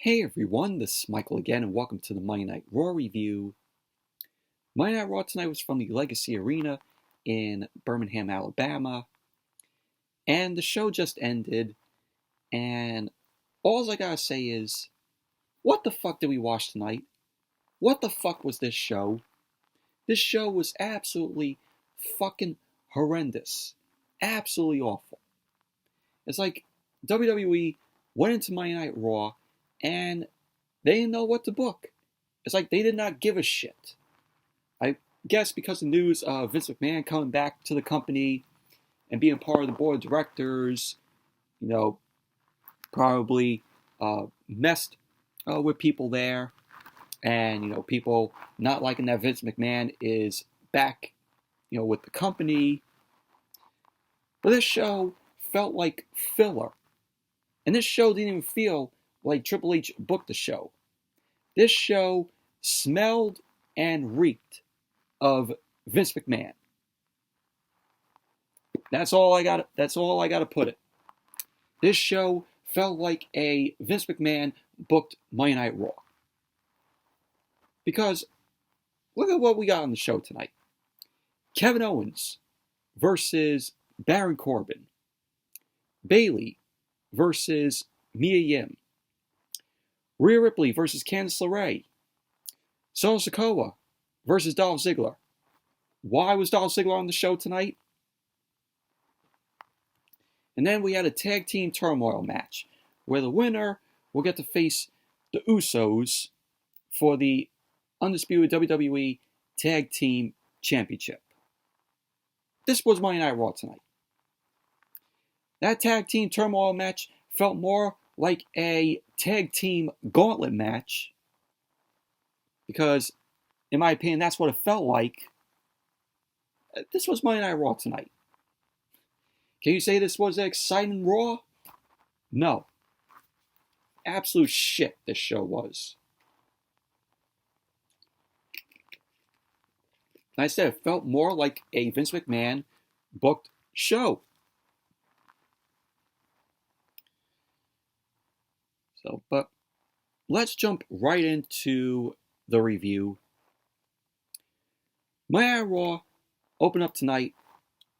Hey everyone, this is Michael again, and welcome to the Monday Night Raw review. Monday Night Raw tonight was from the Legacy Arena in Birmingham, Alabama, and the show just ended, and all I gotta say is, what the fuck did we watch tonight? What the fuck was this show? This show was absolutely fucking horrendous. Absolutely awful. It's like WWE went into Monday Night Raw and they didn't know what to book. It's like they did not give a shit. I guess because the news of Vince McMahon coming back to the company and being part of the board of directors, probably messed with people there. And, people not liking that Vince McMahon is back, with the company. But this show felt like filler. And this show didn't even feel like Triple H booked the show. This show smelled and reeked of Vince McMahon. That's all I got to put it. This show felt like a Vince McMahon booked Monday Night Raw. Because look at what we got on the show tonight. Kevin Owens versus Baron Corbin. Bayley versus Mia Yim. Rhea Ripley versus Candice LeRae. Sikoa versus Dolph Ziggler. Why was Dolph Ziggler on the show tonight? And then we had a tag team turmoil match where the winner will get to face the Usos for the undisputed WWE Tag Team Championship. This was Monday Night Raw tonight. That tag team turmoil match felt more like a tag team gauntlet match because, in my opinion, that's what it felt like. This was Monday Night Raw tonight. Can you say this was an exciting Raw? No. Absolute shit this show was. And I said it felt more like a Vince McMahon booked show. But let's jump right into the review. Monday Night Raw opened up tonight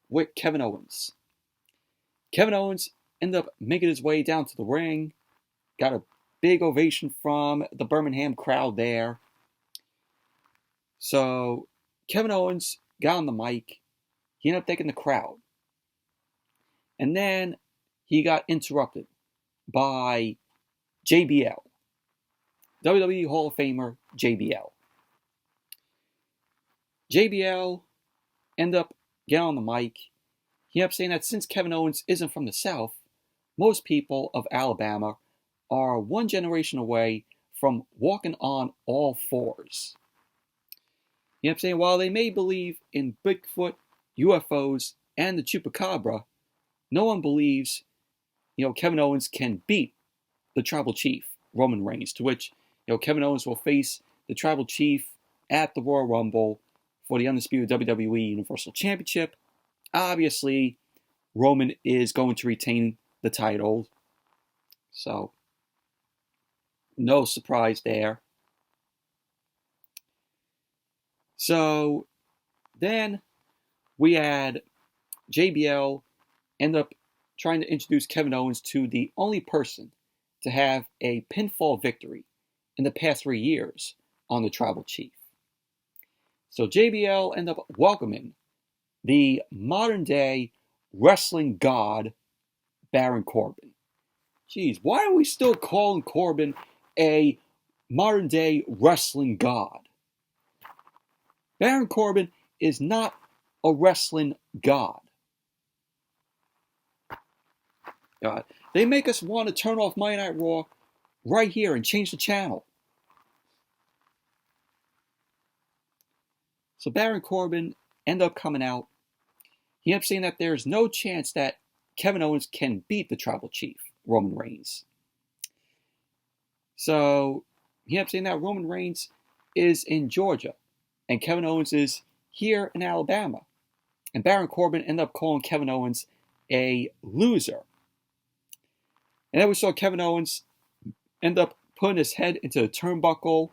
with Kevin Owens. Kevin Owens ended up making his way down to the ring. Got a big ovation from the Birmingham crowd there. So Kevin Owens got on the mic. He ended up taking the crowd. And then he got interrupted by JBL. WWE Hall of Famer JBL. JBL ended up getting on the mic. He ended up saying that since Kevin Owens isn't from the South, most people of Alabama are one generation away from walking on all fours. He ended up saying while they may believe in Bigfoot, UFOs, and the Chupacabra, no one believes, Kevin Owens can beat the Tribal Chief, Roman Reigns, to which, Kevin Owens will face the Tribal Chief at the Royal Rumble for the undisputed WWE Universal Championship. Obviously, Roman is going to retain the title, so no surprise there. So then we had JBL end up trying to introduce Kevin Owens to the only person to have a pinfall victory in the past 3 years on the Tribal Chief. So JBL ended up welcoming the modern-day wrestling god, Baron Corbin. Jeez, why are we still calling Corbin a modern-day wrestling god? Baron Corbin is not a wrestling god. God, they make us want to turn off Monday Night Raw right here and change the channel. So Baron Corbin ended up coming out. He ended up saying that there's no chance that Kevin Owens can beat the Tribal Chief, Roman Reigns. So he ended up saying that Roman Reigns is in Georgia and Kevin Owens is here in Alabama. And Baron Corbin ended up calling Kevin Owens a loser. And then we saw Kevin Owens end up putting his head into the turnbuckle,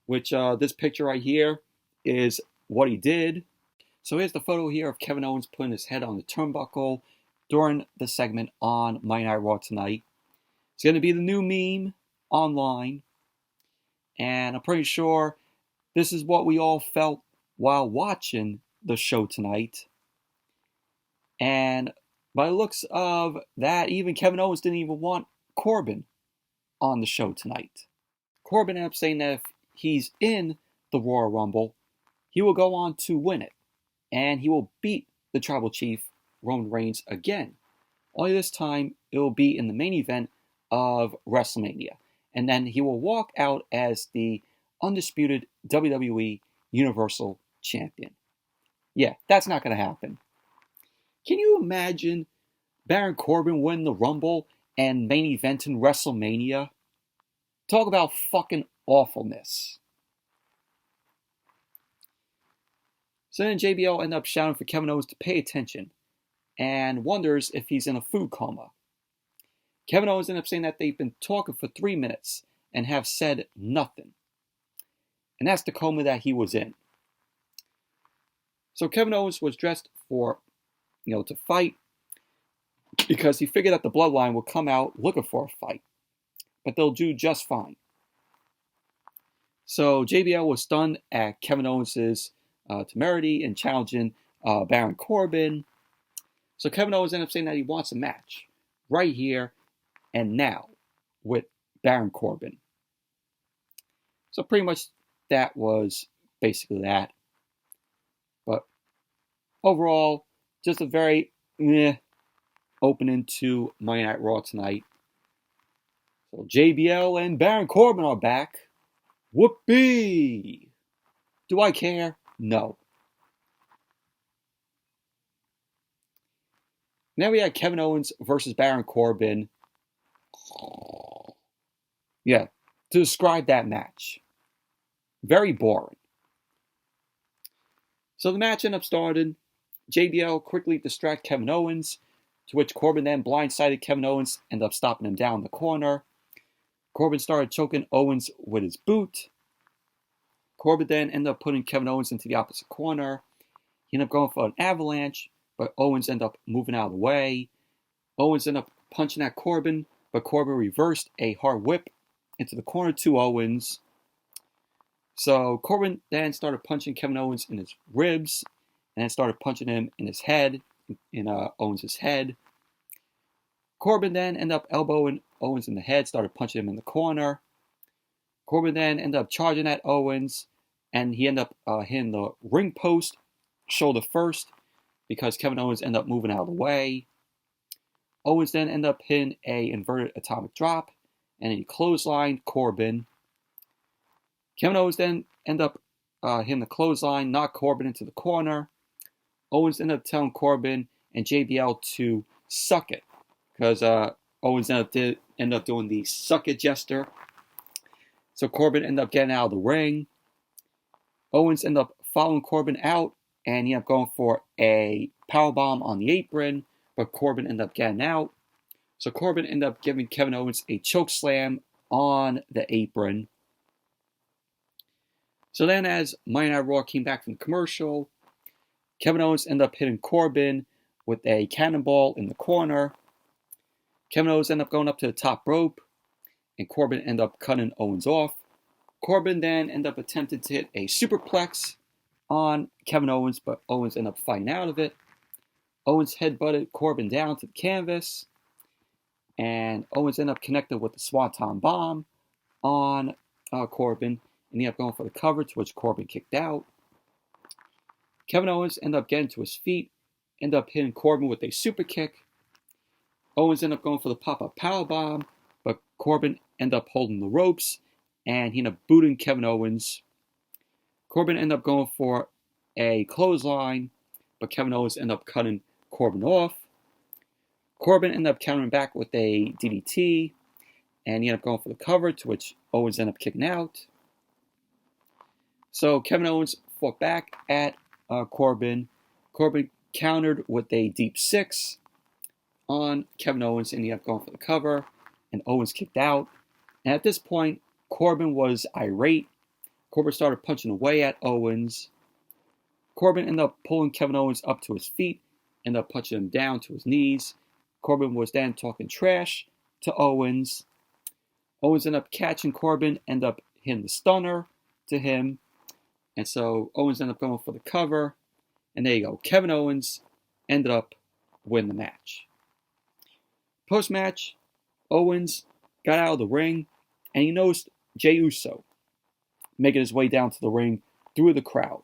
which this picture right here is what he did. So here's the photo here of Kevin Owens putting his head on the turnbuckle during the segment on Monday Night Raw tonight. It's going to be the new meme online. And I'm pretty sure this is what we all felt while watching the show tonight. And by the looks of that, even Kevin Owens didn't even want Corbin on the show tonight. Corbin ended up saying that if he's in the Royal Rumble, he will go on to win it. And he will beat the Tribal Chief, Roman Reigns, again. Only this time, it will be in the main event of WrestleMania. And then he will walk out as the undisputed WWE Universal Champion. Yeah, that's not going to happen. Can you imagine Baron Corbin winning the Rumble and main eventing WrestleMania? Talk about fucking awfulness. So then JBL ended up shouting for Kevin Owens to pay attention and wonders if he's in a food coma. Kevin Owens ended up saying that they've been talking for 3 minutes and have said nothing. And that's the coma that he was in. So Kevin Owens was dressed for, to fight because he figured that the Bloodline would come out looking for a fight. But they'll do just fine. So JBL was stunned at Kevin Owens' temerity in challenging Baron Corbin. So Kevin Owens ended up saying that he wants a match right here and now with Baron Corbin. So pretty much that was basically that. But overall, just a very opening to Monday Night Raw tonight. So JBL and Baron Corbin are back. Whoopee! Do I care? No. Now we had Kevin Owens versus Baron Corbin. Yeah, to describe that match. Very boring. So the match ended up starting. JBL quickly distracted Kevin Owens, to which Corbin then blindsided Kevin Owens, ended up stopping him down the corner. Corbin started choking Owens with his boot. Corbin then ended up putting Kevin Owens into the opposite corner. He ended up going for an avalanche, but Owens ended up moving out of the way. Owens ended up punching at Corbin, but Corbin reversed a hard whip into the corner to Owens. So Corbin then started punching Kevin Owens in his ribs, and then started punching him in his head, in Owens' head. Corbin then ended up elbowing Owens in the head, started punching him in the corner. Corbin then ended up charging at Owens, and he ended up hitting the ring post shoulder first because Kevin Owens ended up moving out of the way. Owens then ended up hitting a inverted atomic drop, and he clotheslined Corbin. Kevin Owens then ended up hitting the clothesline, knocked Corbin into the corner. Owens ended up telling Corbin and JBL to suck it, because Owens ended up doing the suck it gesture. So Corbin ended up getting out of the ring. Owens ended up following Corbin out, and he ended up going for a powerbomb on the apron, but Corbin ended up getting out. So Corbin ended up giving Kevin Owens a choke slam on the apron. So then as Monday Night Raw came back from the commercial, Kevin Owens ended up hitting Corbin with a cannonball in the corner. Kevin Owens ended up going up to the top rope, and Corbin ended up cutting Owens off. Corbin then ended up attempting to hit a superplex on Kevin Owens, but Owens ended up fighting out of it. Owens headbutted Corbin down to the canvas, and Owens ended up connected with the Swanton Bomb on Corbin, and he ended up going for the cover, to which Corbin kicked out. Kevin Owens ended up getting to his feet, ended up hitting Corbin with a super kick. Owens ended up going for the pop-up powerbomb, but Corbin ended up holding the ropes, and he ended up booting Kevin Owens. Corbin ended up going for a clothesline, but Kevin Owens ended up cutting Corbin off. Corbin ended up countering back with a DDT, and he ended up going for the cover, to which Owens ended up kicking out. So Kevin Owens fought back at Corbin. Corbin countered with a deep six on Kevin Owens, and he ended up going for the cover, and Owens kicked out. And at this point, Corbin was irate. Corbin started punching away at Owens. Corbin ended up pulling Kevin Owens up to his feet, ended up punching him down to his knees. Corbin was then talking trash to Owens. Owens ended up catching Corbin, ended up hitting the stunner to him. And so Owens ended up going for the cover. And there you go. Kevin Owens ended up winning the match. Post-match, Owens got out of the ring, and he noticed Jey Uso making his way down to the ring through the crowd.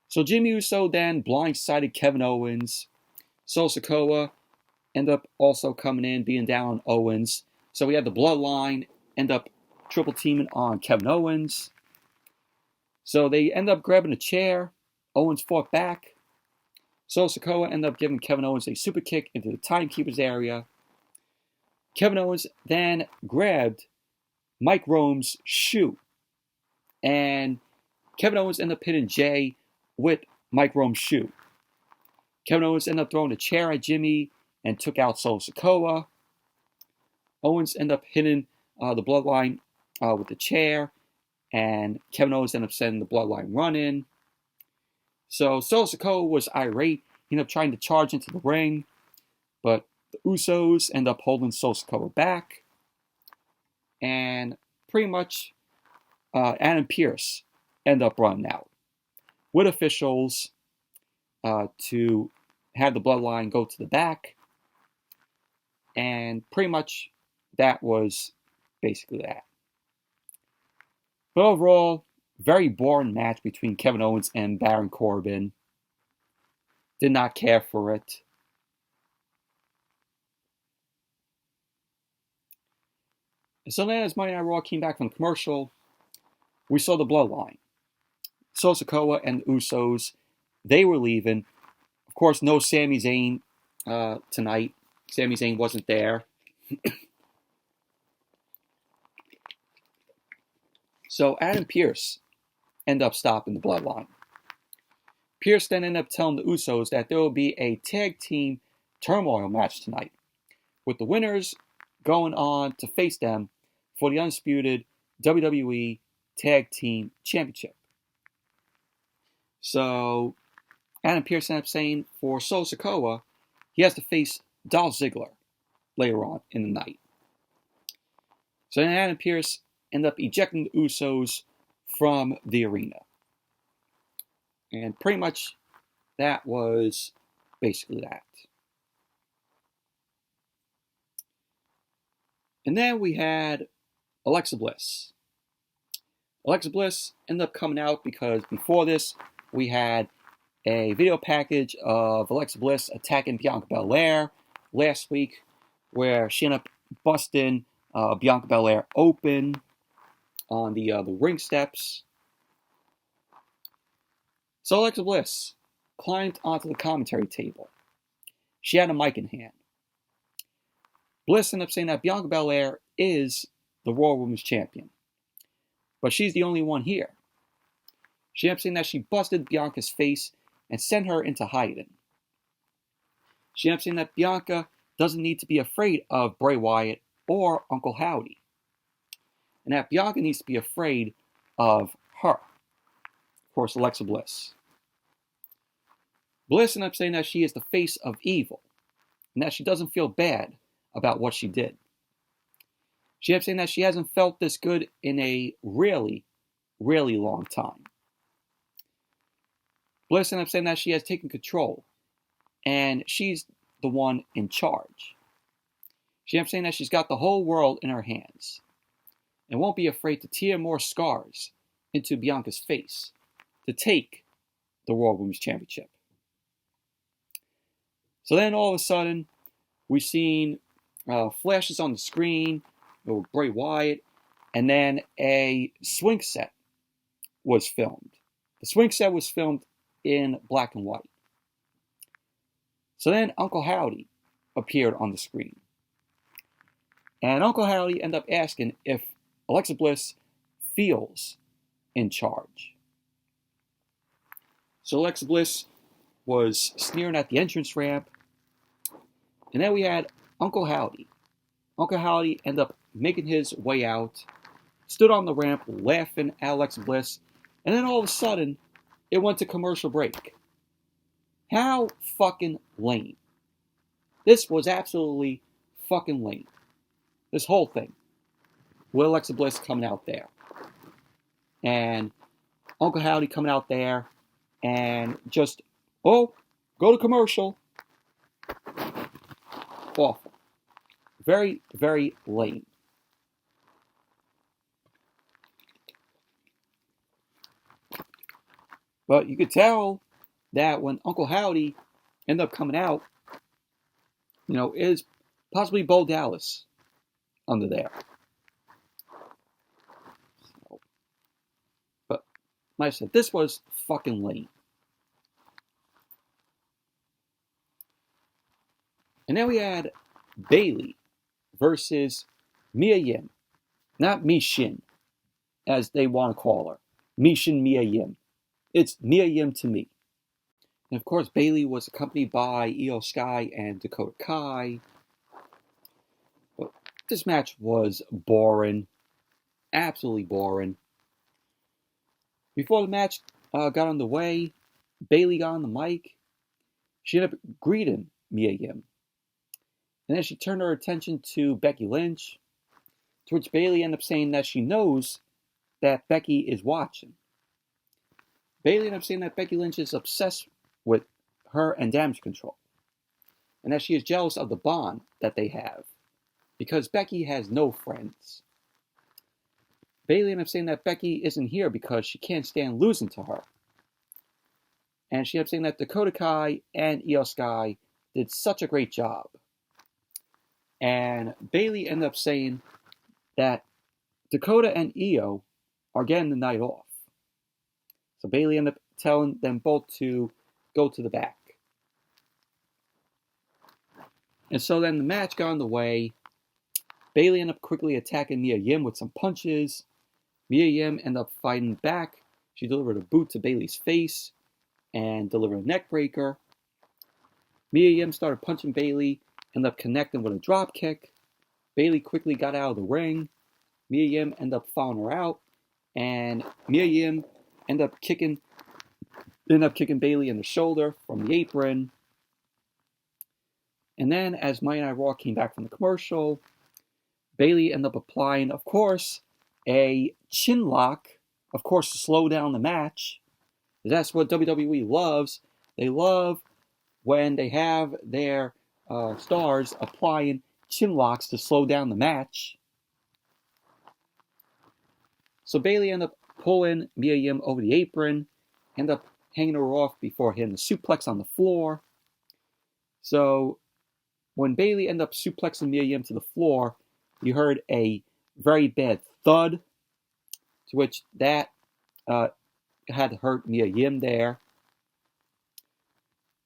So Jimmy Uso then blindsided Kevin Owens. So Sikoa ended up also coming in, being down on Owens. So we had the Bloodline end up triple teaming on Kevin Owens. So they end up grabbing a chair. Owens fought back. So Sikoa ended up giving Kevin Owens a super kick into the timekeeper's area. Kevin Owens then grabbed Mike Rome's shoe. And Kevin Owens ended up hitting Jay with Mike Rome's shoe. Kevin Owens ended up throwing a chair at Jimmy and took out Solo Sikoa. Owens ended up hitting the Bloodline with the chair. And Kevin Owens ended up sending the Bloodline running. So Solo Sikoa was irate. He ended up trying to charge into the ring. But the Usos ended up holding Solo Sikoa back. And pretty much Adam Pearce ended up running out with officials to have the Bloodline go to the back. And pretty much that was basically that. But overall, very boring match between Kevin Owens and Baron Corbin. Did not care for it. So then as Monday Night Raw came back from the commercial, we saw the Bloodline. Solo Sikoa and the Usos, they were leaving. Of course, no Sami Zayn tonight. Sami Zayn wasn't there. So Adam Pearce ended up stopping the Bloodline. Pearce then ended up telling the Usos that there will be a tag team Turmoil match tonight, with the winners going on to face them for the undisputed WWE Tag Team Championship. So Adam Pearce ended up saying for Solo Sikoa, he has to face Dolph Ziggler later on in the night. So then Adam Pearce ended up ejecting the Usos from the arena. And pretty much that was basically that. And then we had Alexa Bliss. Alexa Bliss ended up coming out because before this, we had a video package of Alexa Bliss attacking Bianca Belair last week, where she ended up busting Bianca Belair open on the ring steps. So Alexa Bliss climbed onto the commentary table. She had a mic in hand. Bliss ended up saying that Bianca Belair is the Raw Women's Champion, but she's the only one here. She ended up saying that she busted Bianca's face and sent her into hiding. She ended up saying that Bianca doesn't need to be afraid of Bray Wyatt or Uncle Howdy, and that Bianca needs to be afraid of her. Of course, Alexa Bliss. Bliss ended up saying that she is the face of evil, and that she doesn't feel bad about what she did. She ended up saying that she hasn't felt this good in a really, really long time. Bliss ended up saying that she has taken control, and she's the one in charge. She ended up saying that she's got the whole world in her hands, and won't be afraid to tear more scars into Bianca's face to take the Raw Women's Championship. So then all of a sudden, we've seen flashes on the screen with Bray Wyatt, and then a swing set was filmed. The swing set was filmed in black and white. So then Uncle Howdy appeared on the screen. And Uncle Howdy ended up asking if Alexa Bliss feels in charge. So Alexa Bliss was sneering at the entrance ramp. And then we had Uncle Howdy. Uncle Howdy ended up making his way out, stood on the ramp laughing at Alexa Bliss, and then all of a sudden, it went to commercial break. How fucking lame. This was absolutely fucking lame. This whole thing. With Alexa Bliss coming out there. And Uncle Howdy coming out there and just, oh, go to commercial. Awful. Very, very lame. But you could tell that when Uncle Howdy ended up coming out, is possibly Bo Dallas under there. So, but like I said, this was fucking lame. And then we had Bayley versus Mia Yim. Not Mishin, as they want to call her. Mishin Mia Yim. It's Mia Yim to me. And of course, Bayley was accompanied by Io Sky and Dakota Kai. But this match was boring. Absolutely boring. Before the match got underway, Bayley got on the mic. She ended up greeting Mia Yim. And then she turned her attention to Becky Lynch, to which Bayley ended up saying that she knows that Becky is watching. Bayley ended up saying that Becky Lynch is obsessed with her and Damage Control, and that she is jealous of the bond that they have, because Becky has no friends. Bayley ended up saying that Becky isn't here because she can't stand losing to her. And she ended up saying that Dakota Kai and Io Sky did such a great job. And Bayley ended up saying that Dakota and Io are getting the night off. So Bayley ended up telling them both to go to the back. And so then the match got underway. Bayley ended up quickly attacking Mia Yim with some punches. Mia Yim ended up fighting back. She delivered a boot to Bayley's face and delivered a neck breaker. Mia Yim started punching Bayley, ended up connecting with a drop kick. Bayley quickly got out of the ring. Mia Yim ended up following her out, and Mia Yim ended up kicking Bayley in the shoulder from the apron. And then, as Monday Night Raw came back from the commercial, Bayley ended up applying, of course, a chin lock, of course, to slow down the match. That's what WWE loves. They love when they have their stars applying chin locks to slow down the match. So Bayley ended up pulling Mia Yim over the apron, ended up hanging her off before hitting the suplex on the floor. So when Bayley ended up suplexing Mia Yim to the floor, you heard a very bad thud, to which that had hurt Mia Yim there.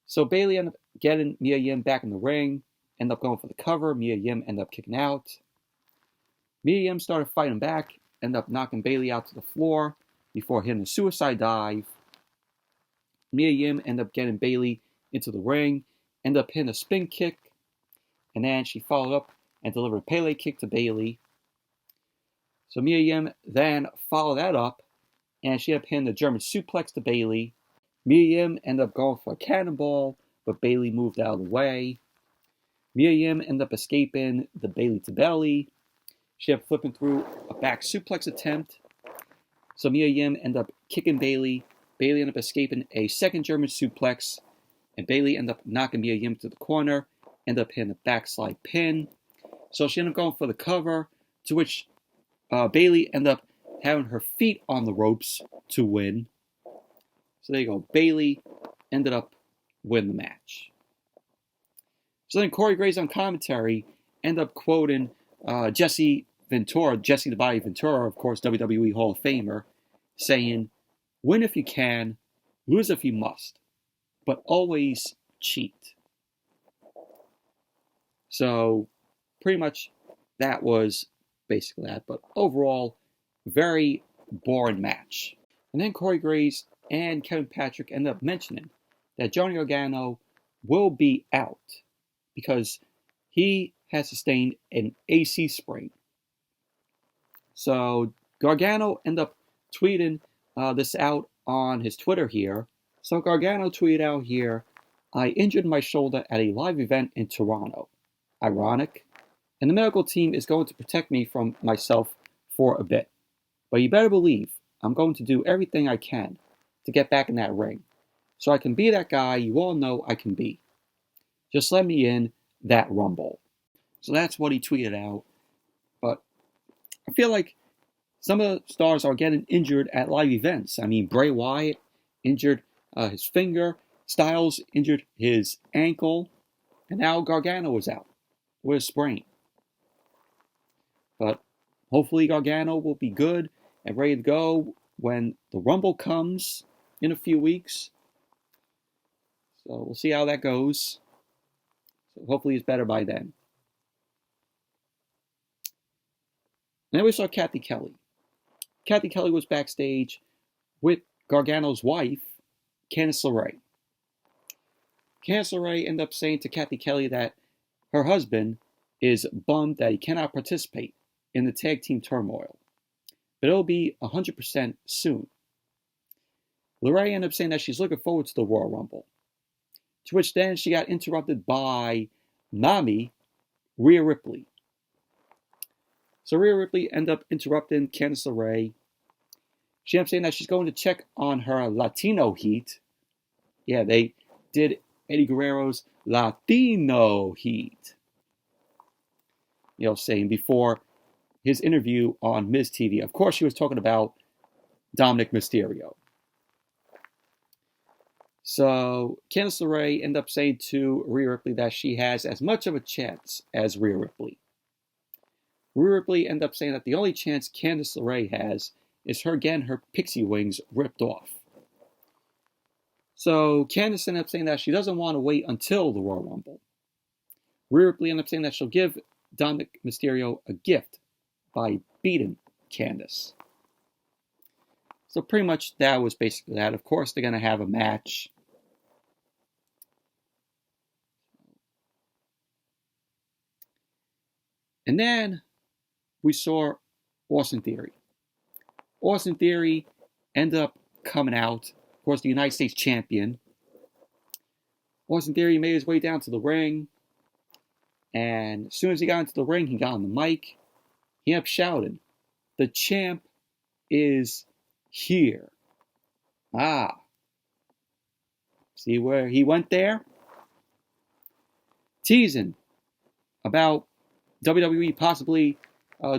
So Bayley ended up getting Mia Yim back in the ring, ended up going for the cover. Mia Yim ended up kicking out. Mia Yim started fighting back, ended up knocking Bayley out to the floor before hitting a suicide dive. Mia Yim ended up getting Bayley into the ring, ended up hitting a spin kick, and then she followed up and delivered a Pele kick to Bayley. So Mia Yim then followed that up, and she ended up hitting the German suplex to Bayley. Mia Yim ended up going for a cannonball, but Bayley moved out of the way. Mia Yim ended up escaping the Bayley to belly. She ended up flipping through a back suplex attempt. So Mia Yim ended up kicking Bayley. Bayley ended up escaping a second German suplex, and Bayley ended up knocking Mia Yim to the corner, ended up hitting a backslide pin. So she ended up going for the cover, to which Bayley ended up having her feet on the ropes to win. So there you go. Bayley ended up winning the match. So then Corey Graves on commentary ended up quoting Jesse Ventura, Jesse the Body Ventura, of course, WWE Hall of Famer, saying, "Win if you can, lose if you must, but always cheat." So pretty much that was basically that. But overall, very boring match. And then Corey Graves and Kevin Patrick ended up mentioning that Johnny Gargano will be out because he has sustained an AC sprain. So Gargano ended up tweeting this out on his Twitter here. So Gargano tweeted out here, I injured my shoulder at a live event in Toronto. Ironic. And the medical team is going to protect me from myself for a bit. But you better believe I'm going to do everything I can to get back in that ring, so I can be that guy you all know I can be. Just let me in that Rumble. So that's what he tweeted out. But I feel like some of the stars are getting injured at live events. I mean, Bray Wyatt injured his finger, Styles injured his ankle, and now Gargano is out with a sprain. But hopefully Gargano will be good and ready to go when the Rumble comes in a few weeks. So we'll see how that goes. So hopefully he's better by then. And then we saw Kathy Kelly. Kathy Kelly was backstage with Gargano's wife, Candice LeRae. Candice LeRae ended up saying to Kathy Kelly that her husband is bummed that he cannot participate in the tag team Turmoil, but it'll be 100% soon. LeRae ended up saying that she's looking forward to the Royal Rumble, to which then she got interrupted by Mommy, Rhea Ripley. So Rhea Ripley ended up interrupting Candice LeRae. She ended up saying that she's going to check on her Latino heat. Yeah, they did Eddie Guerrero's Latino heat. Saying before his interview on Miz TV. Of course, she was talking about Dominic Mysterio. So Candice LeRae ended up saying to Rhea Ripley that she has as much of a chance as Rhea Ripley. Rhea Ripley ended up saying that the only chance Candice LeRae has is her getting her pixie wings ripped off. So Candice ended up saying that she doesn't want to wait until the Royal Rumble. Rhea Ripley ended up saying that she'll give Dominic Mysterio a gift by beating Candice. So pretty much that was basically that. Of course, they're going to have a match. And then we saw Austin Theory. Austin Theory ended up coming out, of course, the United States champion. Austin Theory made his way down to the ring. And as soon as he got into the ring, he got on the mic. He ended up shouting, "The champ is here." See where he went there? Teasing about WWE possibly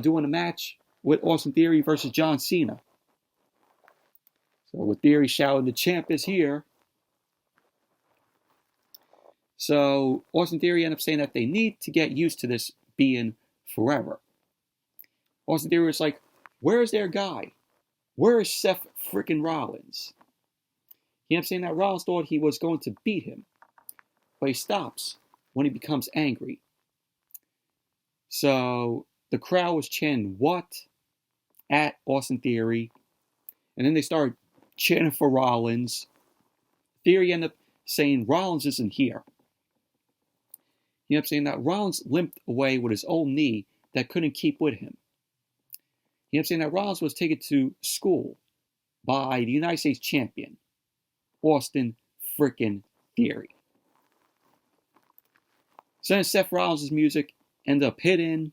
doing a match with Austin Theory versus John Cena. So with Theory shouting, "The champ is here." So Austin Theory ended up saying that they need to get used to this being forever. Austin Theory was like, where's their guy? Where is Seth freaking Rollins? He ended up saying that Rollins thought he was going to beat him, but he stops when he becomes angry. So the crowd was chanting, "What?" at Austin Theory. And then they started chanting for Rollins. Theory ended up saying Rollins isn't here. He ended up saying that Rollins limped away with his old knee that couldn't keep with him. He ended up saying that Rollins was taken to school by the United States champion, Austin frickin' Theory. So then Seth Rollins' music ended up hitting.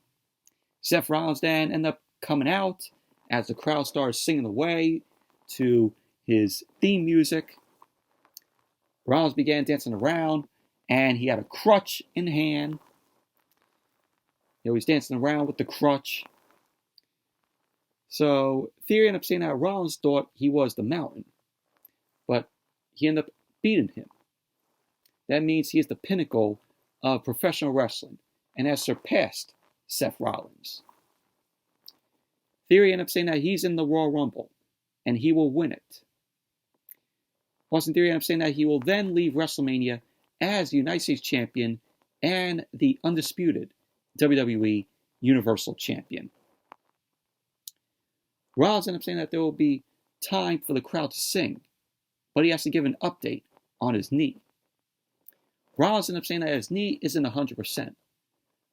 Seth Rollins then ended up coming out as the crowd started singing away to his theme music. Rollins began dancing around, and he had a crutch in hand. He was dancing around with the crutch. So Theory ended up saying that Rollins thought he was the Mountain, but he ended up beating him. That means he is the pinnacle of professional wrestling and has surpassed Seth Rollins. Theory ended up saying that he's in the Royal Rumble and he will win it. Austin Theory ended up saying that he will then leave WrestleMania as the United States Champion and the undisputed WWE Universal Champion. Rollins ended up saying that there will be time for the crowd to sing, but he has to give an update on his knee. Rollins ended up saying that his knee isn't 100%,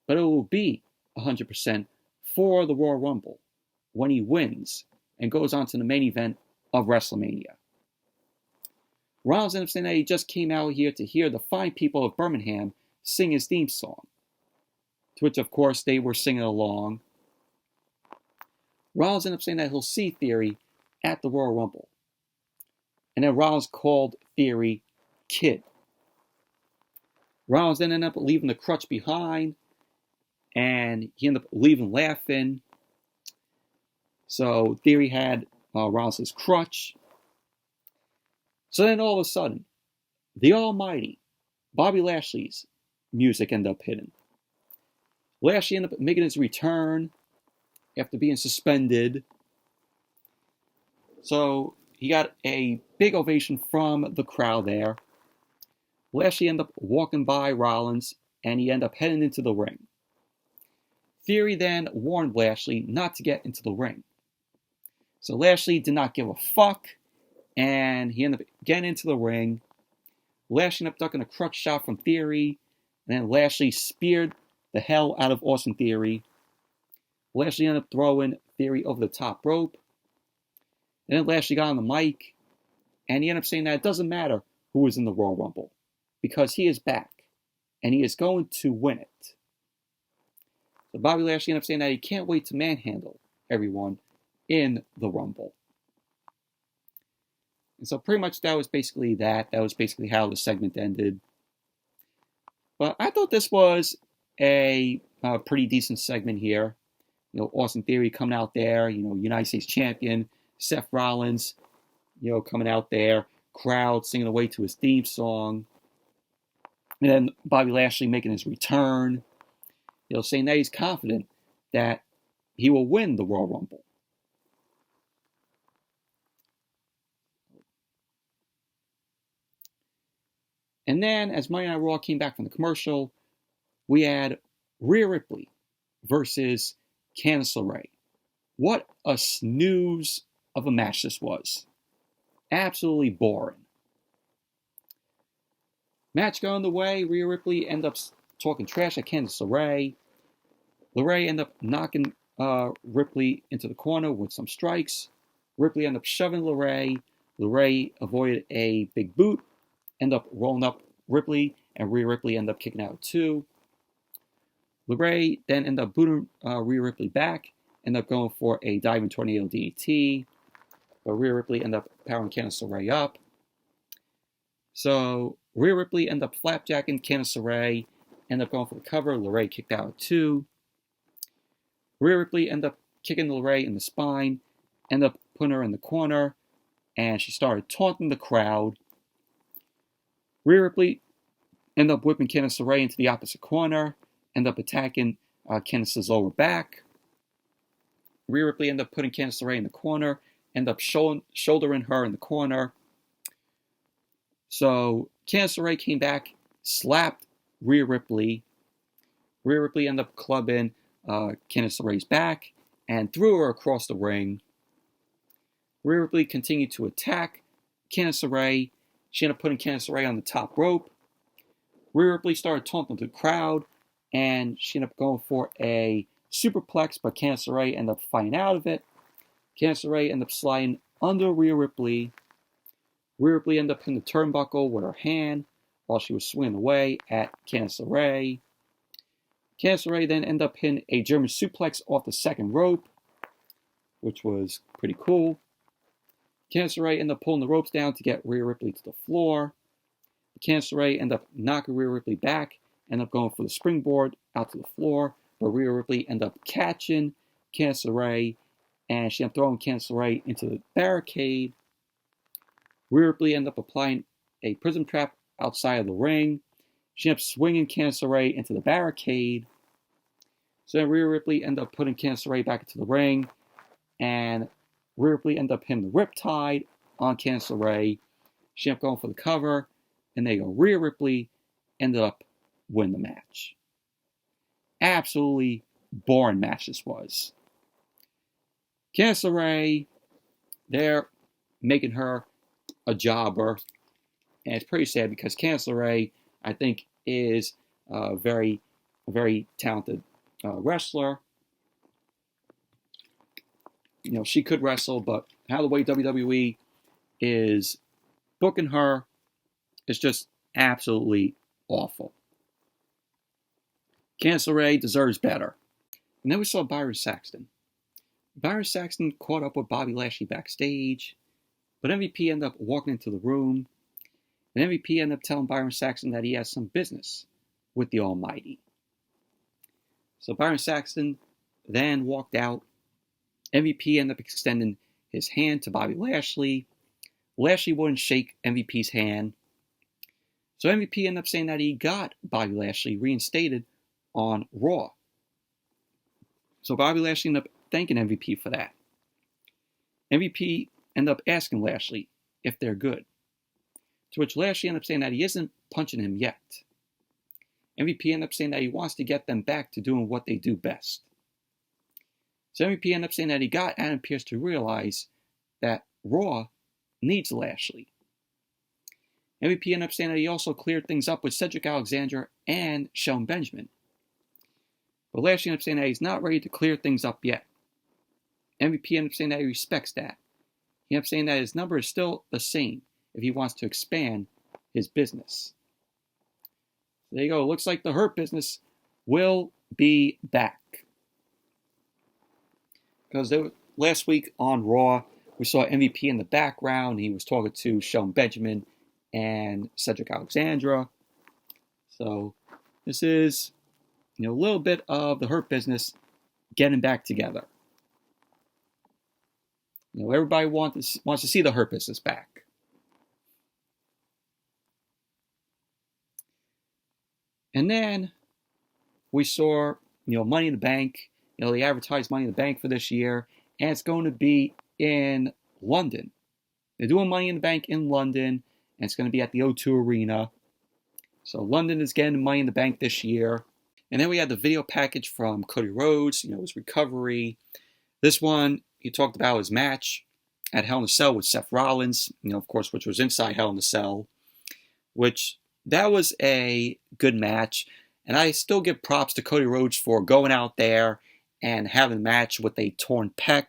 but it will be 100% for the Royal Rumble. when he wins and goes on to the main event of WrestleMania. Rollins ends up saying that he just came out here to hear the fine people of Birmingham sing his theme song, to which, of course, they were singing along. Rollins ends up saying that he'll see Theory at the Royal Rumble. And then Rollins called Theory Kid. Rollins then ended up leaving the crutch behind, and he ended up leaving laughing. So Theory had Rollins' crutch. So then all of a sudden, the almighty Bobby Lashley's music ended up hitting. Lashley ended up making his return after being suspended. So he got a big ovation from the crowd there. Lashley ended up walking by Rollins, and he ended up heading into the ring. Theory then warned Lashley not to get into the ring. So Lashley did not give a fuck, and he ended up getting into the ring. Lashley ended up ducking a crutch shot from Theory, and then Lashley speared the hell out of Austin Theory. Lashley ended up throwing Theory over the top rope. And then Lashley got on the mic, and he ended up saying that it doesn't matter who was in the Royal Rumble, because he is back, and he is going to win it. So Bobby Lashley ended up saying that he can't wait to manhandle everyone in the Rumble. And so pretty much that was basically that. That was basically how the segment ended. But I thought this was a pretty decent segment here. You know, Austin Theory coming out there, you know, United States champion, Seth Rollins, you know, coming out there, crowd singing away to his theme song. And then Bobby Lashley making his return, you know, saying that he's confident that he will win the Royal Rumble. And then, as Monday Night Raw came back from the commercial, we had Rhea Ripley versus Candice LeRae. What a snooze of a match this was. Absolutely boring. Match going the way, Rhea Ripley ended up talking trash at Candice LeRae. LeRae ended up knocking Ripley into the corner with some strikes. Ripley ended up shoving LeRae. LeRae avoided a big boot, ended up rolling up Ripley, and Rhea Ripley ended up kicking out too. LeRae then ended up booting Rhea Ripley back, ended up going for a diving tornado DDT, but Rhea Ripley ended up powering Candice LeRae up. So Rhea Ripley ended up flapjacking Candice LeRae, ended up going for the cover. LeRae kicked out too. Rhea Ripley ended up kicking LeRae in the spine, ended up putting her in the corner, and she started taunting the crowd. Rhea Ripley ended up whipping Candice LeRae into the opposite corner, ended up attacking Candice's lower back. Rhea Ripley ended up putting Candice LeRae in the corner, ended up shouldering her in the corner. So Candice LeRae came back, slapped Rhea Ripley. Rhea Ripley ended up clubbing Candice LeRae's back and threw her across the ring. Rhea Ripley continued to attack Candice LeRae. She ended up putting Candice LeRae on the top rope. Rhea Ripley started taunting the crowd, and she ended up going for a superplex, but Candice LeRae ended up fighting out of it. Candice LeRae ended up sliding under Rhea Ripley. Rhea Ripley ended up hitting the turnbuckle with her hand while she was swinging away at Candice LeRae. Candice LeRae then ended up hitting a German suplex off the second rope, which was pretty cool. Candice LeRae ended up pulling the ropes down to get Rhea Ripley to the floor. Candice LeRae ended up knocking Rhea Ripley back, ended up going for the springboard out to the floor, but Rhea Ripley ended up catching Candice LeRae, and she ended up throwing Candice LeRae into the barricade. Rhea Ripley ended up applying a prism trap outside of the ring. She ended up swinging Candice LeRae into the barricade. So then Rhea Ripley ended up putting Candice LeRae back into the ring, and Rhea Ripley ended up hitting the Riptide on Candice LeRae. She ended up going for the cover, and there you go. Rhea Ripley ended up winning the match. Absolutely boring match this was. Candice LeRae, they're making her a jobber, and it's pretty sad because Candice LeRae, I think, is a very talented wrestler. she could wrestle, but how the way WWE is booking her is just absolutely awful. Candice LeRae deserves better. And then we saw Byron Saxton. Byron Saxton caught up with Bobby Lashley backstage, but MVP ended up walking into the room, and MVP ended up telling Byron Saxton that he has some business with the Almighty. So Byron Saxton then walked out. MVP ended up extending his hand to Bobby Lashley. Lashley wouldn't shake MVP's hand. So MVP ended up saying that he got Bobby Lashley reinstated on Raw. So Bobby Lashley ended up thanking MVP for that. MVP ended up asking Lashley if they're good. To which Lashley ended up saying that he isn't punching him yet. MVP ended up saying that he wants to get them back to doing what they do best. So MVP ended up saying that he got Adam Pearce to realize that Raw needs Lashley. MVP ended up saying that he also cleared things up with Cedric Alexander and Shelton Benjamin. But Lashley ended up saying that he's not ready to clear things up yet. MVP ended up saying that he respects that. He ended up saying that his number is still the same if he wants to expand his business. So there you go. Looks like the Hurt Business will be back. Because last week on Raw, we saw MVP in the background. He was talking to Shelton Benjamin and Cedric Alexandra. So this is, a little bit of the Hurt Business getting back together. Everybody wants to see the Hurt Business back. And then we saw, Money in the Bank. They advertised Money in the Bank for this year, and it's going to be in London. They're doing Money in the Bank in London, and it's going to be at the O2 Arena. So London is getting Money in the Bank this year. And then we had the video package from Cody Rhodes, his recovery. This one, he talked about his match at Hell in a Cell with Seth Rollins, of course, which was inside Hell in a Cell, which that was a good match. And I still give props to Cody Rhodes for going out there and having a match with a torn pec.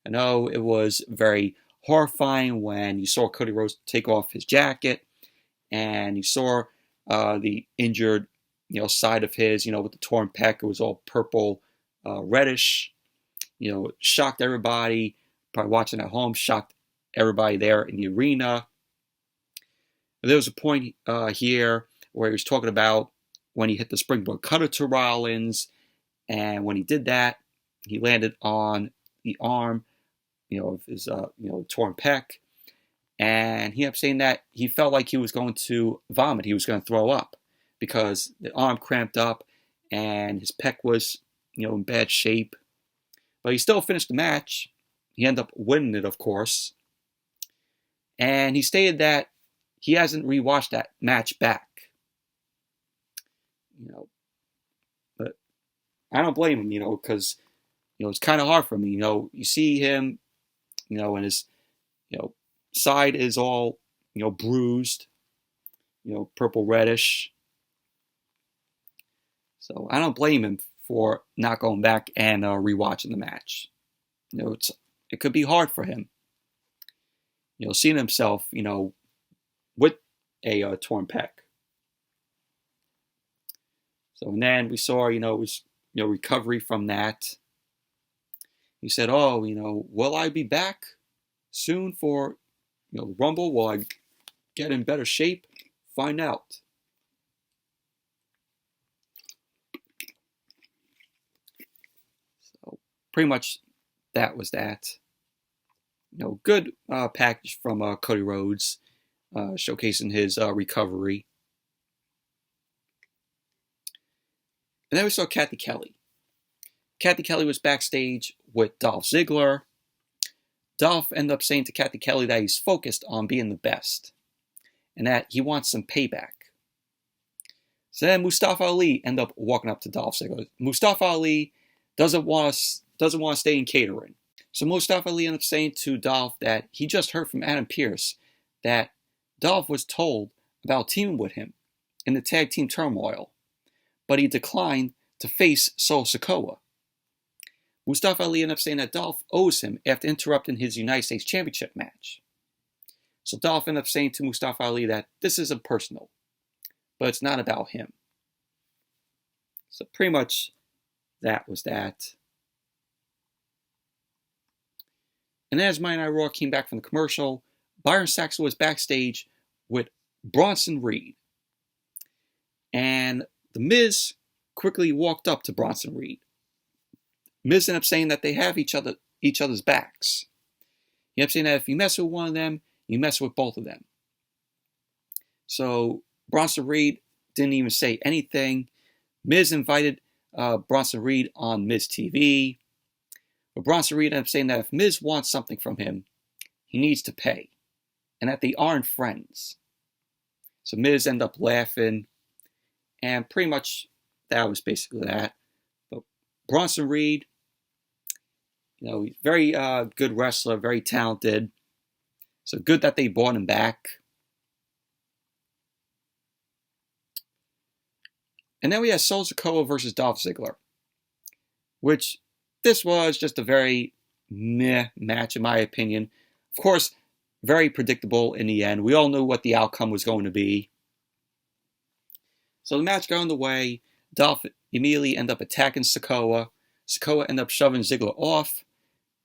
I know it was very horrifying when you saw Cody Rhodes take off his jacket and you saw the injured, side of his, with the torn pec. It was all purple, reddish. It shocked everybody. Probably watching at home, shocked everybody there in the arena. There was a point here where he was talking about when he hit the springboard cutter to Rollins. And when he did that, he landed on the arm, of his, torn pec. And he ended up saying that he felt like he was going to vomit. He was going to throw up because the arm cramped up and his pec was, in bad shape. But he still finished the match. He ended up winning it, of course. And he stated that he hasn't rewatched that match back. But I don't blame him, because, it's kind of hard for me. You see him, and his, side is all, bruised, purple reddish. So I don't blame him for not going back and rewatching the match. It could be hard for him. Seeing himself, with a torn pec. So and then we saw, his, recovery from that. He said, will I be back soon for, the Rumble? Will I get in better shape? Find out. So pretty much that was that. Good package from Cody Rhodes, showcasing his recovery. And then we saw Kathy Kelly. Kathy Kelly was backstage with Dolph Ziggler. Dolph ended up saying to Kathy Kelly that he's focused on being the best and that he wants some payback. So then Mustafa Ali ended up walking up to Dolph Ziggler. Mustafa Ali doesn't want to stay in catering. So Mustafa Ali ended up saying to Dolph that he just heard from Adam Pearce that Dolph was told about teaming with him in the tag team Turmoil, but he declined to face Sikoa. Mustafa Ali ended up saying that Dolph owes him after interrupting his United States Championship match. So Dolph ended up saying to Mustafa Ali that this isn't personal, but it's not about him. So pretty much that was that. And as Monday Night Raw came back from the commercial, Byron Saxton was backstage with Bronson Reed. And The Miz quickly walked up to Bronson Reed. Miz ended up saying that they have each other's backs. He ended up saying that if you mess with one of them, you mess with both of them. So Bronson Reed didn't even say anything. Miz invited Bronson Reed on Miz TV. But Bronson Reed ended up saying that if Miz wants something from him, he needs to pay. And that they aren't friends. So Miz ended up laughing. And pretty much that was basically that. But Bronson Reed, he's very good wrestler, very talented. So good that they brought him back. And then we had Solo Sikoa versus Dolph Ziggler. Which, this was just a very meh match in my opinion. Of course, very predictable in the end. We all knew what the outcome was going to be. So the match got underway. Dolph immediately ended up attacking Sikoa. Sikoa ended up shoving Ziggler off.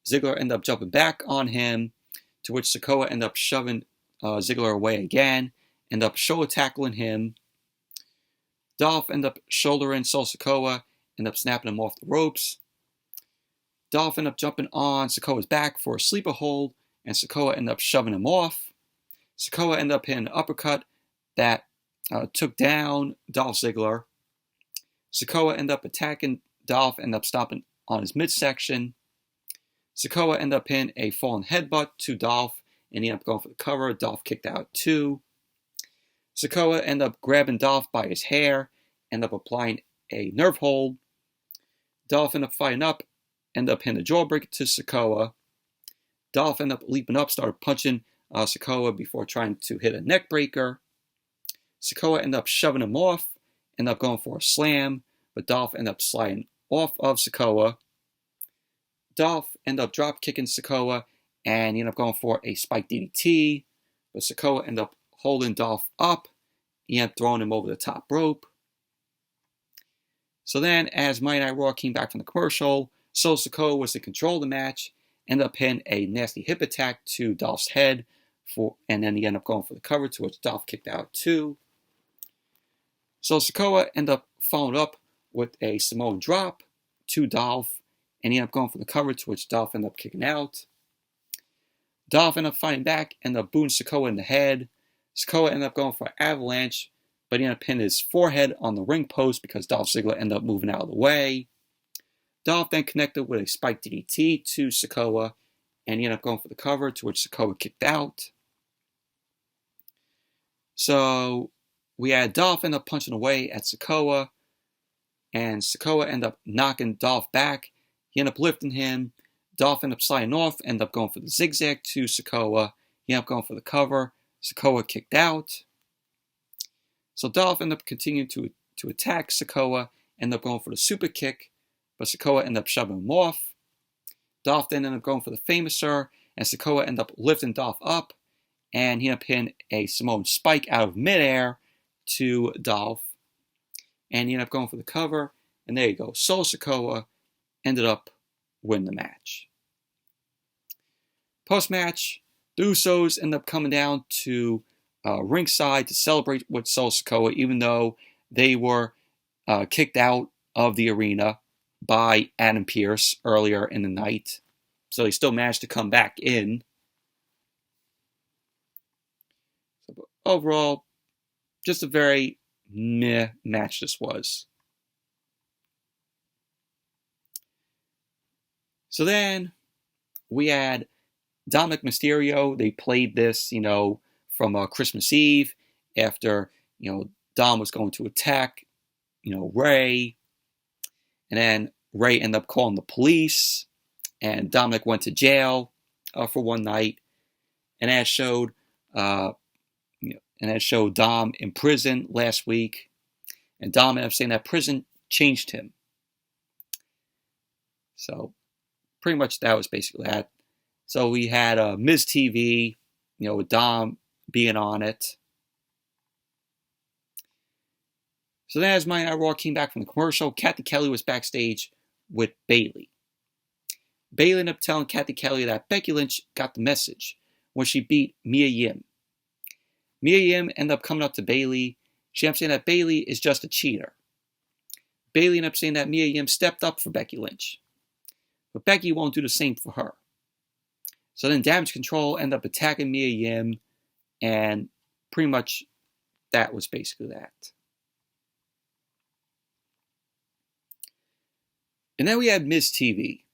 Ziggler ended up jumping back on him, to which Sikoa ended up shoving Ziggler away again, ended up shoulder tackling him. Dolph ended up shouldering Solo Sikoa, ended up snapping him off the ropes. Dolph ended up jumping on Sikoa's back for a sleeper hold, and Sikoa ended up shoving him off. Sikoa ended up hitting an uppercut that took down Dolph Ziggler. Sikoa ended up attacking Dolph, ended up stomping on his midsection. Sikoa ended up hitting a falling headbutt to Dolph, and he ended up going for the cover. Dolph kicked out too. Sikoa ended up grabbing Dolph by his hair, ended up applying a nerve hold. Dolph ended up fighting up, ended up hitting a jawbreaker to Sikoa. Dolph ended up leaping up, started punching Sikoa before trying to hit a neck breaker. Sikoa ended up shoving him off, ended up going for a slam, but Dolph ended up sliding off of Sikoa. Dolph ended up drop kicking Sikoa, and he ended up going for a spike DDT, but Sikoa ended up holding Dolph up. He ended up throwing him over the top rope. So then, as Monday Night Raw came back from the commercial, Solo Sikoa was in control of the match, ended up hitting a nasty hip attack to Dolph's head, and then he ended up going for the cover, to which Dolph kicked out too. So Sikoa ended up following up with a Samoan drop to Dolph, and he ended up going for the cover, to which Dolph ended up kicking out. Dolph ended up fighting back, ended up booting Sikoa in the head. Sikoa ended up going for an avalanche, but he ended up pinning his forehead on the ring post because Dolph Ziggler ended up moving out of the way. Dolph then connected with a spike DDT to Sikoa, and he ended up going for the cover, to which Sikoa kicked out. So we had Dolph end up punching away at Sikoa, and Sikoa ended up knocking Dolph back. He ended up lifting him. Dolph ended up sliding off, ended up going for the zigzag to Sikoa. He ended up going for the cover. Sikoa kicked out. So Dolph ended up continuing to attack Sikoa, ended up going for the super kick, but Sikoa ended up shoving him off. Dolph then ended up going for the Famouser, and Sikoa ended up lifting Dolph up, and he ended up hitting a Samoan spike out of midair to Dolph, and he ended up going for the cover, and there you go. Solo Sikoa ended up winning the match. Post-match, the Usos ended up coming down to ringside to celebrate with Solo Sikoa, even though they were kicked out of the arena by Adam Pearce earlier in the night. So they still managed to come back in. So overall, just a very meh match this was. So then we had Dominic Mysterio. They played this, from Christmas Eve after, Dom was going to attack, Rey. And then Rey ended up calling the police. And Dominic went to jail for one night. And that showed, Dom in prison last week. And Dom ended up saying that prison changed him. So pretty much that was basically that. So we had Miz TV, with Dom being on it. So then as Monday Night Raw came back from the commercial, Kathy Kelly was backstage with Bayley. Bayley ended up telling Kathy Kelly that Becky Lynch got the message when she beat Mia Yim. Mia Yim ended up coming up to Bayley. She ended up saying that Bayley is just a cheater. Bayley ended up saying that Mia Yim stepped up for Becky Lynch. But Becky won't do the same for her. So then Damage Control ended up attacking Mia Yim, and pretty much that was basically that. And then we had Miz TV.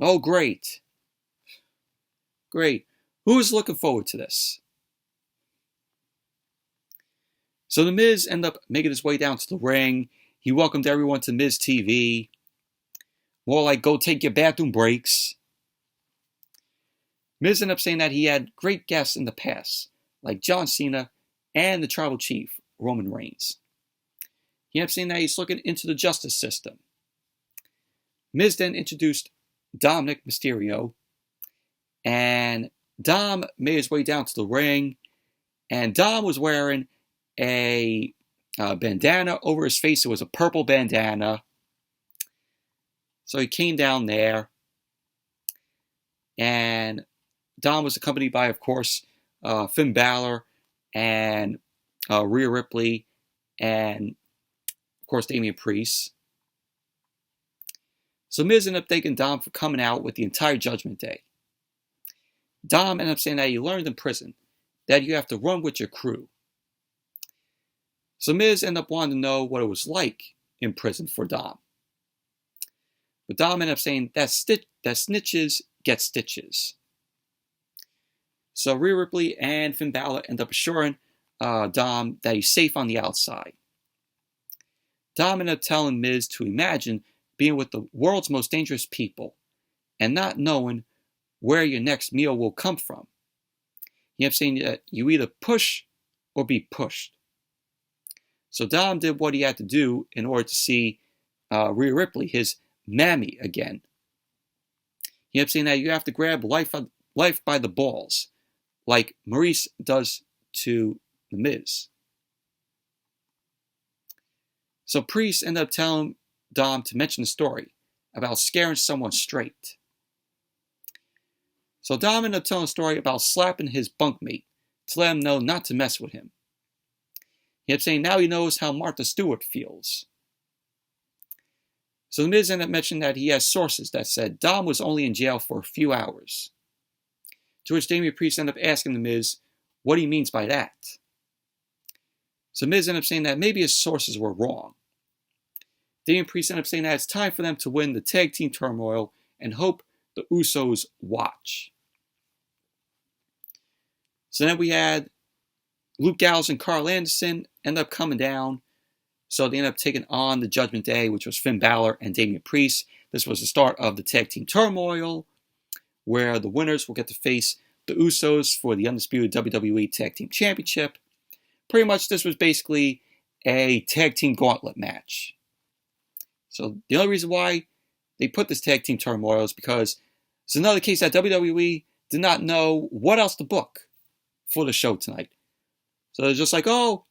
Oh, great. Great. Who is looking forward to this? So the Miz ended up making his way down to the ring. He welcomed everyone to Miz TV. More like, go take your bathroom breaks. Miz ended up saying that he had great guests in the past, like John Cena and the Tribal Chief, Roman Reigns. He ended up saying that he's looking into the justice system. Miz then introduced Dominic Mysterio, and Dom made his way down to the ring, and Dom was wearing a bandana over his face. It was a purple bandana. So he came down there, and Dom was accompanied by, of course, Finn Balor and Rhea Ripley, and of course Damian Priest. So Miz ended up thanking Dom for coming out with the entire Judgment Day. Dom ended up saying that he learned in prison that you have to run with your crew. So Miz ended up wanting to know what it was like in prison for Dom. But Dom ended up saying that snitches get stitches. So Rhea Ripley and Finn Balor ended up assuring Dom that he's safe on the outside. Dom ended up telling Miz to imagine being with the world's most dangerous people and not knowing where your next meal will come from. He ended up saying that you either push or be pushed. So Dom did what he had to do in order to see Rhea Ripley, his mammy, again. He ended up saying that you have to grab life by the balls, like Maurice does to The Miz. So Priest ended up telling Dom to mention the story about scaring someone straight. So Dom ended up telling a story about slapping his bunkmate to let him know not to mess with him. He ended up saying now he knows how Martha Stewart feels. So The Miz ended up mentioning that he has sources that said Dom was only in jail for a few hours. To which Damian Priest ended up asking The Miz what he means by that. So Miz ended up saying that maybe his sources were wrong. Damian Priest ended up saying that it's time for them to win the tag team turmoil and hope the Usos watch. So then we had Luke Gallows and Carl Anderson end up coming down. So they ended up taking on the Judgment Day, which was Finn Balor and Damian Priest. This was the start of the tag team turmoil, where the winners will get to face the Usos for the undisputed WWE Tag Team Championship. Pretty much this was basically a tag team gauntlet match. So the only reason why they put this tag team turmoil is because it's another case that WWE did not know what else to book for the show tonight. So they're just like, oh,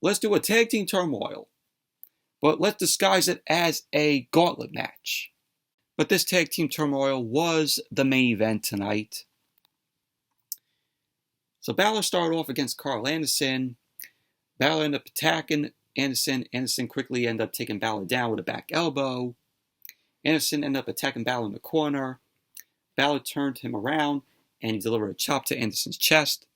let's do a tag team turmoil, but let's disguise it as a gauntlet match. But this tag team turmoil was the main event tonight. So Balor started off against Carl Anderson. Balor ended up attacking Anderson. Anderson quickly ended up taking Balor down with a back elbow. Anderson ended up attacking Balor in the corner. Balor turned him around and he delivered a chop to Anderson's chest.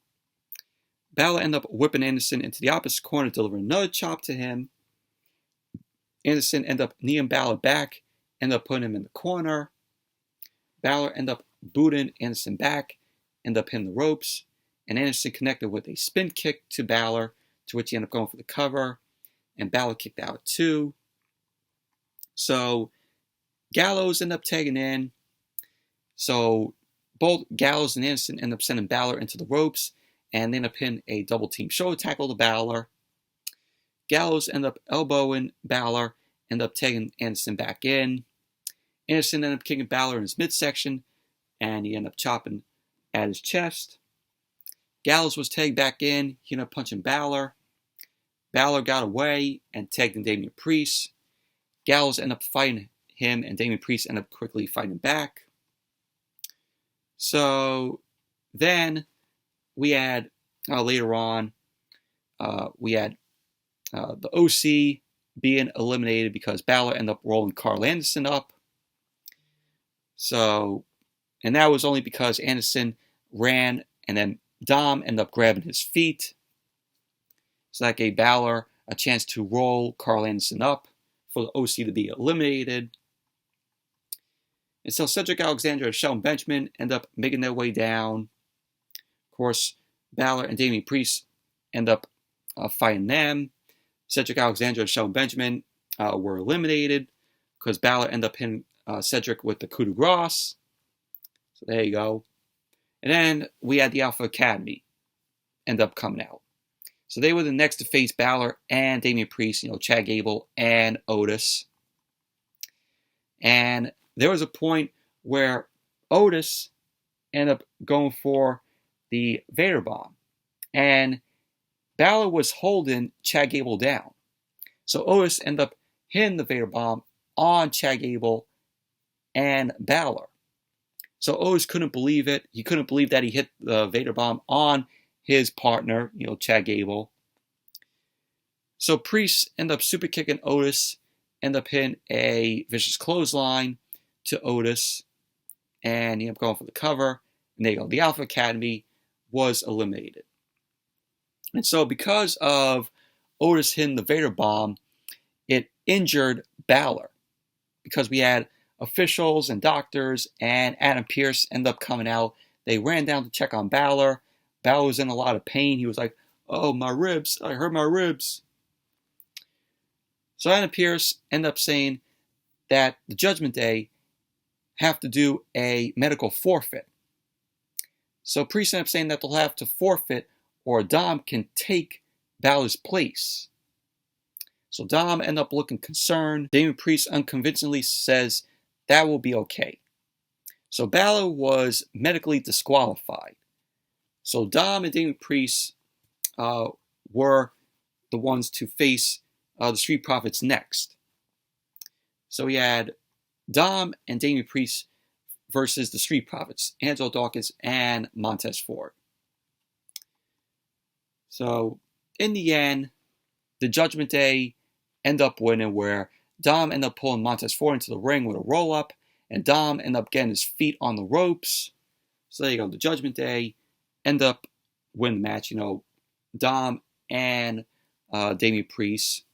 Balor ended up whipping Anderson into the opposite corner, delivering another chop to him. Anderson ended up kneeing Balor back, ended up putting him in the corner. Balor ended up booting Anderson back, ended up hitting the ropes, and Anderson connected with a spin kick to Balor, to which he ended up going for the cover, and Balor kicked out too. So Gallows ended up tagging in. So both Gallows and Anderson ended up sending Balor into the ropes, and they ended up hitting a double team shoulder tackle to Balor. Gallows ended up elbowing Balor, ended up taking Anderson back in. Anderson ended up kicking Balor in his midsection, and he ended up chopping at his chest. Gallows was tagged back in. He ended up punching Balor. Balor got away and tagged in Damian Priest. Gallows ended up fighting him, and Damian Priest ended up quickly fighting back. So then we had, later on, we had the OC being eliminated because Balor ended up rolling Carl Anderson up. So, and that was only because Anderson ran, and then Dom ended up grabbing his feet. So that gave Balor a chance to roll Carl Anderson up for the OC to be eliminated. And so Cedric Alexander and Shelton Benjamin end up making their way down. Of course, Balor and Damian Priest end up fighting them. Cedric Alexander and Shelton Benjamin were eliminated because Balor ended up hitting Cedric with the coup de grace. So there you go. And then we had the Alpha Academy end up coming out. So they were the next to face Balor and Damian Priest, Chad Gable and Otis. And there was a point where Otis ended up going for the Vader Bomb. And Balor was holding Chad Gable down. So Otis ended up hitting the Vader Bomb on Chad Gable and Balor. So Otis couldn't believe it. He couldn't believe that he hit the Vader Bomb on his partner, Chad Gable. So Priest ended up super kicking Otis, ended up hitting a vicious clothesline to Otis, and he ended up going for the cover. And there you go. The Alpha Academy was eliminated. And so because of Otis hitting the Vader Bomb, it injured Balor. Because we had officials and doctors and Adam Pearce ended up coming out. They ran down to check on Balor. Balor was in a lot of pain. He was like, "Oh, my ribs. I hurt my ribs." So Adam Pearce ended up saying that the Judgment Day have to do a medical forfeit. So Priest ended up saying that they'll have to forfeit or Dom can take Balor's place. So Dom ended up looking concerned. Damian Priest unconvincingly says that will be okay. So Balor was medically disqualified. So Dom and Damian Priest were the ones to face the Street Profits next. So we had Dom and Damian Priest versus the Street Profits, Angelo Dawkins and Montez Ford. So in the end, the Judgment Day end up winning, where Dom ended up pulling Montez Ford into the ring with a roll-up, and Dom ended up getting his feet on the ropes. So there you go. The Judgment Day end up winning the match. Dom and Damian Priest.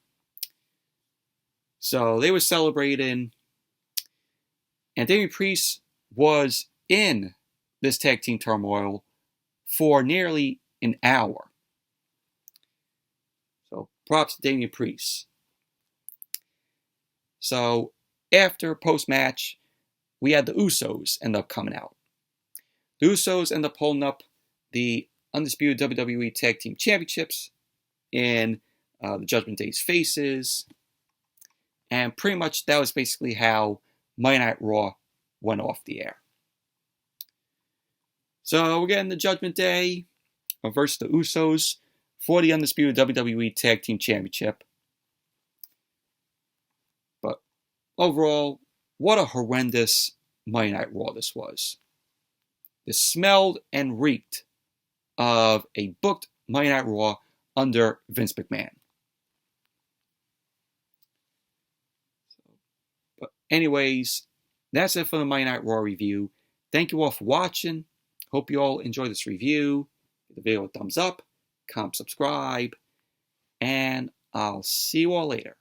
So they were celebrating, and Damian Priest was in this tag team turmoil for nearly an hour. So props to Damian Priest. So after post-match, we had the Usos end up coming out. The Usos end up holding up the undisputed WWE Tag Team Championships in the Judgment Day's faces. And pretty much that was basically how Monday Night Raw went off the air. So we're getting the Judgment Day versus the Usos for the undisputed WWE Tag Team Championship. But overall, what a horrendous Monday Night Raw this was. This smelled and reeked of a booked Monday Night Raw under Vince McMahon. But anyways, that's it for the Monday Night Raw review. Thank you all for watching. Hope you all enjoyed this review. Give the video a thumbs up, comment, subscribe, and I'll see you all later.